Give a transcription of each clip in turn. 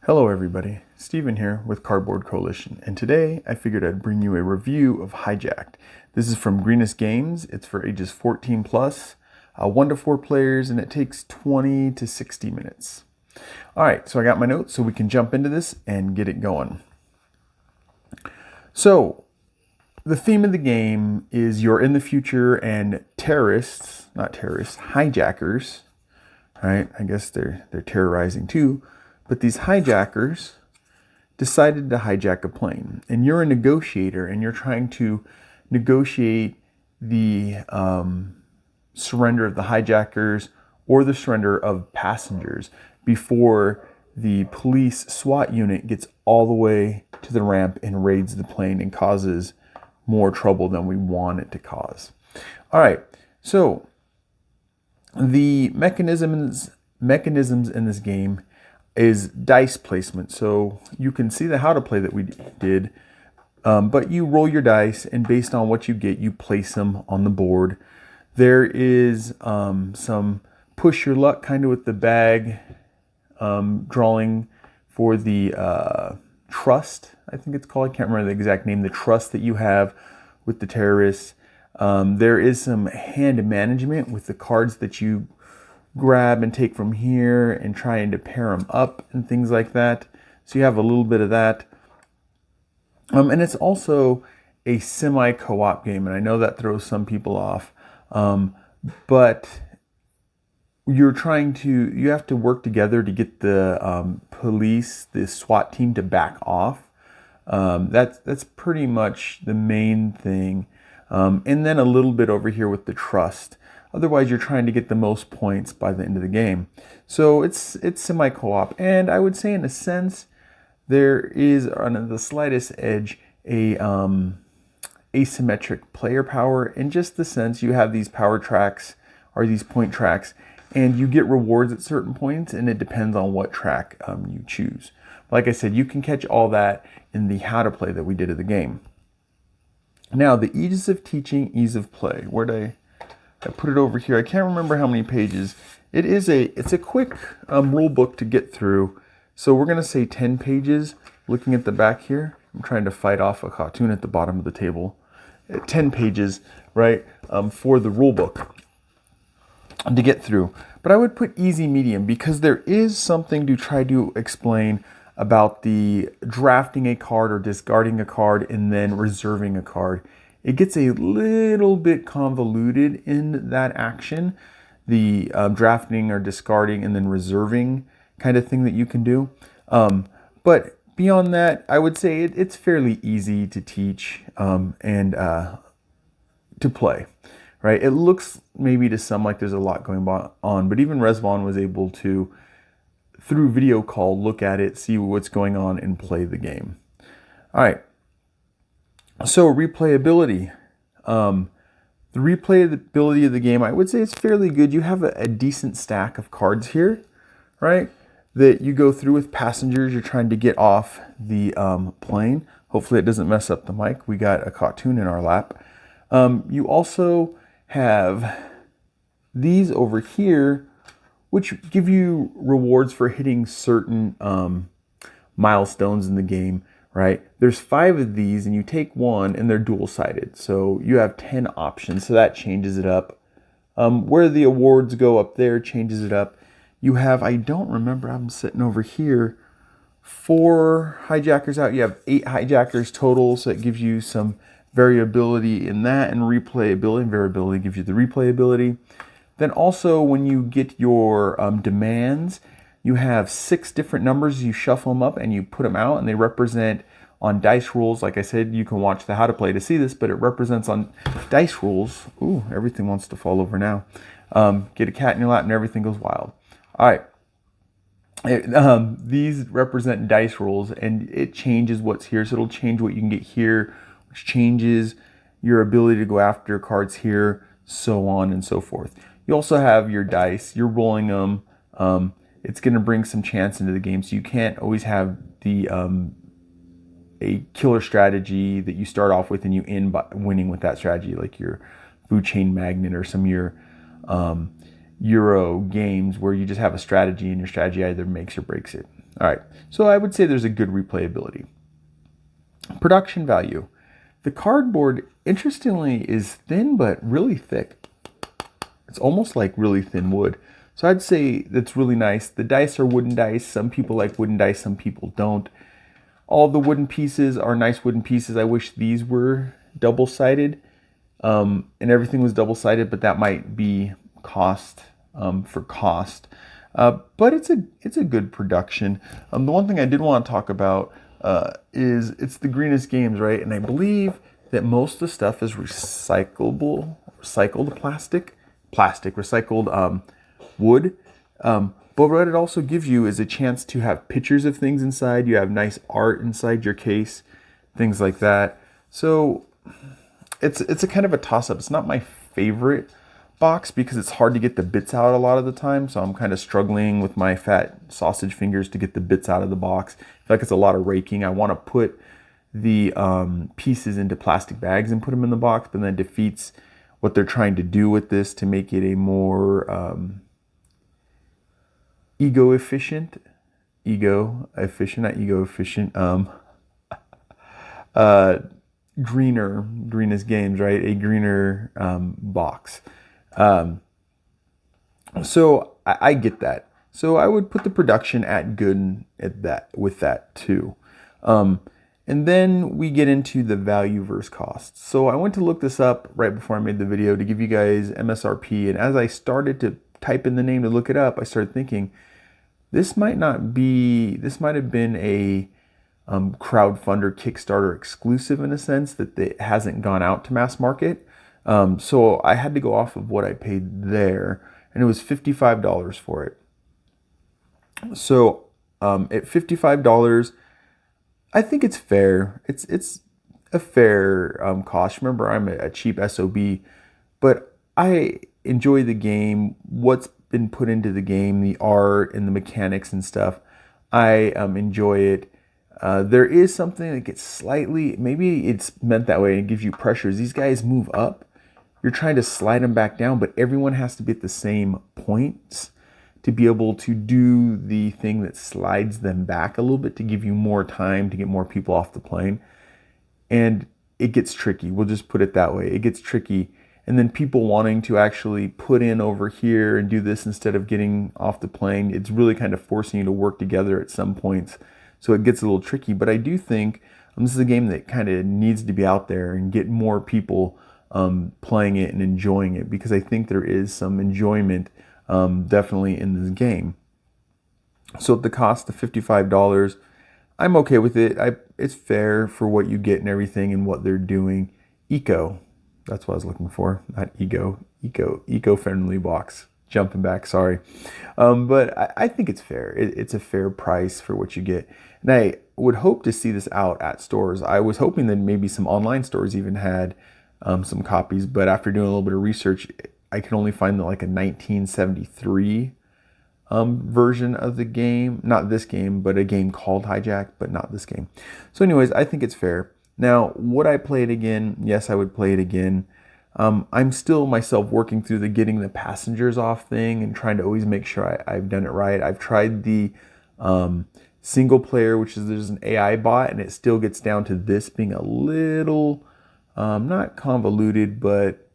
Hello everybody, Steven here with Cardboard Coalition, and today I figured I'd bring you a review of Hijacked. This is from Greenest Games. It's for ages 14 plus, 1 to 4 players, and it takes 20 to 60 minutes. Alright, so I got my notes so we can jump into this and get it going. So, the theme of the game is you're in the future and hijackers, right? I guess they're terrorizing too. But these hijackers decided to hijack a plane. And you're a negotiator and you're trying to negotiate the surrender of the hijackers or the surrender of passengers before the police SWAT unit gets all the way to the ramp and raids the plane and causes more trouble than we want it to cause. All right, so the mechanisms in this game is dice placement. So you can see the how to play that we did, but you roll your dice and based on what you get, you place them on the board. There is some push your luck kind of with the bag drawing for the trust, I think it's called. I can't remember the exact name. The trust that you have with the terrorists. There is some hand management with the cards that you grab and take from here and trying to pair them up and things like that. So you have a little bit of that. And it's also a semi-co-op game, and I know that throws some people off. But you have to work together to get the police, the SWAT team to back off. That's pretty much the main thing. And then a little bit over here with the trust. Otherwise, you're trying to get the most points by the end of the game. So it's semi-co-op, and I would say in a sense there is on the slightest edge a asymmetric player power, in just the sense you have these power tracks or these point tracks, and you get rewards at certain points, and it depends on what track you choose. Like I said, you can catch all that in the how to play that we did of the game. Now, the ease of teaching, ease of play. I put it over here. I can't remember how many pages. It's a quick rule book to get through. So we're going to say 10 pages. Looking at the back here, I'm trying to fight off a cartoon at the bottom of the table. 10 pages, right, for the rule book to get through. But I would put easy medium because there is something to try to explain about the drafting a card or discarding a card and then reserving a card. It gets a little bit convoluted in that action, the drafting or discarding and then reserving kind of thing that you can do. But beyond that, I would say it's fairly easy to teach and to play, right? It looks maybe to some like there's a lot going on, but even Resvon was able to, through video call, look at it, see what's going on, and play the game. All right. So replayability. The replayability of the game, I would say it's fairly good. You have a decent stack of cards here, right, that you go through with passengers. You're trying to get off the plane. Hopefully it doesn't mess up the mic. We got a cartoon in our lap. You also have these over here, which give you rewards for hitting certain milestones in the game. Right? There's 5 of these and you take one and they're dual-sided. So you have 10 options. So that changes it up. Where the awards go up there changes it up. You have, I don't remember, I'm sitting over here, 4 hijackers out. You have 8 hijackers total. So it gives you some variability in that, and replayability. And variability gives you the replayability. Then also when you get your demands, you have 6 different numbers. You shuffle them up and you put them out, and they represent on dice rules. Like I said, you can watch the how to play to see this, but it represents on dice rules. Ooh, everything wants to fall over now. Get a cat in your lap and everything goes wild. All right. These represent dice rules, and it changes what's here. So it'll change what you can get here, which changes your ability to go after cards here, so on and so forth. You also have your dice. You're rolling them. It's going to bring some chance into the game, so you can't always have the a killer strategy that you start off with and you end by winning with that strategy, like your food chain magnet or some of your Euro games where you just have a strategy and your strategy either makes or breaks it. All right, so I would say there's a good replayability. Production value. The cardboard, interestingly, is thin but really thick. It's almost like really thin wood. So I'd say that's really nice. The dice are wooden dice. Some people like wooden dice, some people don't. All the wooden pieces are nice wooden pieces. I wish these were double-sided and everything was double-sided, but that might be cost for cost. But it's a good production. The one thing I did want to talk about is it's the Greenest Games, right? And I believe that most of the stuff is recycled plastic, recycled wood. But what it also gives you is a chance to have pictures of things inside. You have nice art inside your case, things like that. So it's a kind of a toss-up. It's not my favorite box because it's hard to get the bits out a lot of the time. So I'm kind of struggling with my fat sausage fingers to get the bits out of the box. I feel like it's a lot of raking. I want to put the pieces into plastic bags and put them in the box, but then it defeats what they're trying to do with this to make it a more ego efficient, Greenest Games, right? A greener box. So I get that. So I would put the production at good at that with that too. And then we get into the value versus cost. So I went to look this up right before I made the video to give you guys MSRP. And as I started to type in the name to look it up, I started thinking, this might have been a crowdfunder Kickstarter exclusive in a sense that it hasn't gone out to mass market. So I had to go off of what I paid there, and it was $55 for it. So at $55, I think it's fair. It's a fair cost. Remember, I'm a cheap SOB, but I enjoy the game. What's been put into the game, the art and the mechanics and stuff, I enjoy it. There is something that gets slightly, maybe it's meant that way and gives you pressures. These guys move up. You're trying to slide them back down, but everyone has to be at the same points to be able to do the thing that slides them back a little bit to give you more time to get more people off the plane. And it gets tricky. We'll just put it that way. It gets tricky. And then people wanting to actually put in over here and do this instead of getting off the plane, it's really kind of forcing you to work together at some points. So it gets a little tricky. But I do think this is a game that kind of needs to be out there and get more people playing it and enjoying it, because I think there is some enjoyment definitely in this game. So at the cost of $55, I'm okay with it. It's fair for what you get and everything and what they're doing. Eco. That's what I was looking for, not ego. Eco-friendly box. Jumping back, sorry. But I think it's fair. It's a fair price for what you get. And I would hope to see this out at stores. I was hoping that maybe some online stores even had some copies. But after doing a little bit of research, I could only find like a 1973 version of the game. Not this game, but a game called Hijacked, but not this game. So anyways, I think it's fair. Now, would I play it again? Yes, I would play it again. I'm still myself working through the getting the passengers off thing and trying to always make sure I've done it right. I've tried the single player, which is there's an AI bot, and it still gets down to this being a little, not convoluted, but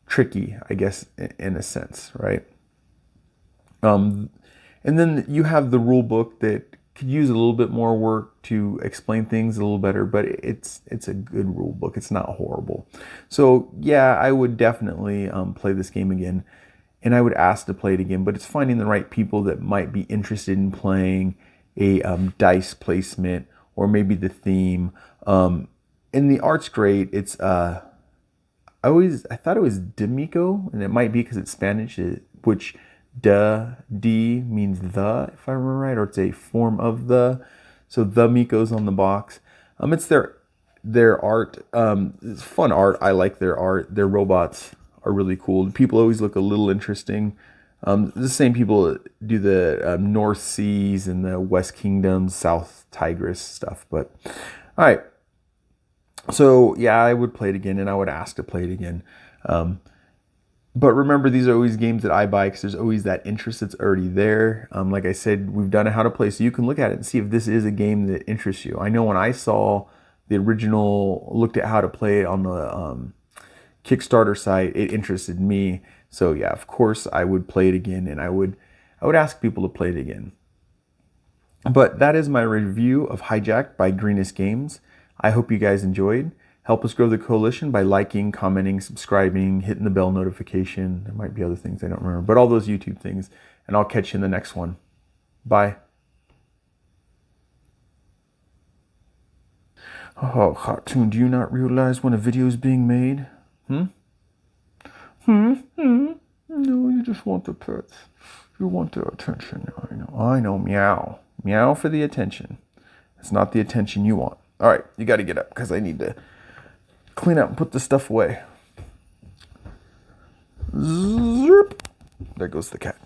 tricky, I guess, in a sense, right? And then you have the rule book that could use a little bit more work to explain things a little better, but it's a good rule book. It's not horrible. So yeah, I would definitely play this game again, and I would ask to play it again, but it's finding the right people that might be interested in playing a dice placement or maybe the theme. And the art's great. It's I thought it was D'Amico, and it might be because it's Spanish, which D means the, if I remember right, or it's a form of the. So the Miko's on the box. It's their art. It's fun art. I like their art. Their robots are really cool. People always look a little interesting. The same people do the North Seas and the West Kingdoms, South Tigris stuff. But all right. So yeah, I would play it again, and I would ask to play it again. But remember, these are always games that I buy because there's always that interest that's already there. Like I said, we've done a how to play, so you can look at it and see if this is a game that interests you. I know when I saw the original, looked at how to play it on the Kickstarter site, it interested me. So yeah, of course I would play it again, and I would ask people to play it again. But that is my review of Hijacked by Greenest Games. I hope you guys enjoyed. Help us grow the coalition by liking, commenting, subscribing, hitting the bell notification. There might be other things I don't remember, but all those YouTube things. And I'll catch you in the next one. Bye. Oh, Cartoon, do you not realize when a video is being made? No, you just want the pets. You want the attention. I know. Meow. Meow for the attention. It's not the attention you want. All right, you got to get up because I need to clean up and put the stuff away. Zerp. There goes the cat.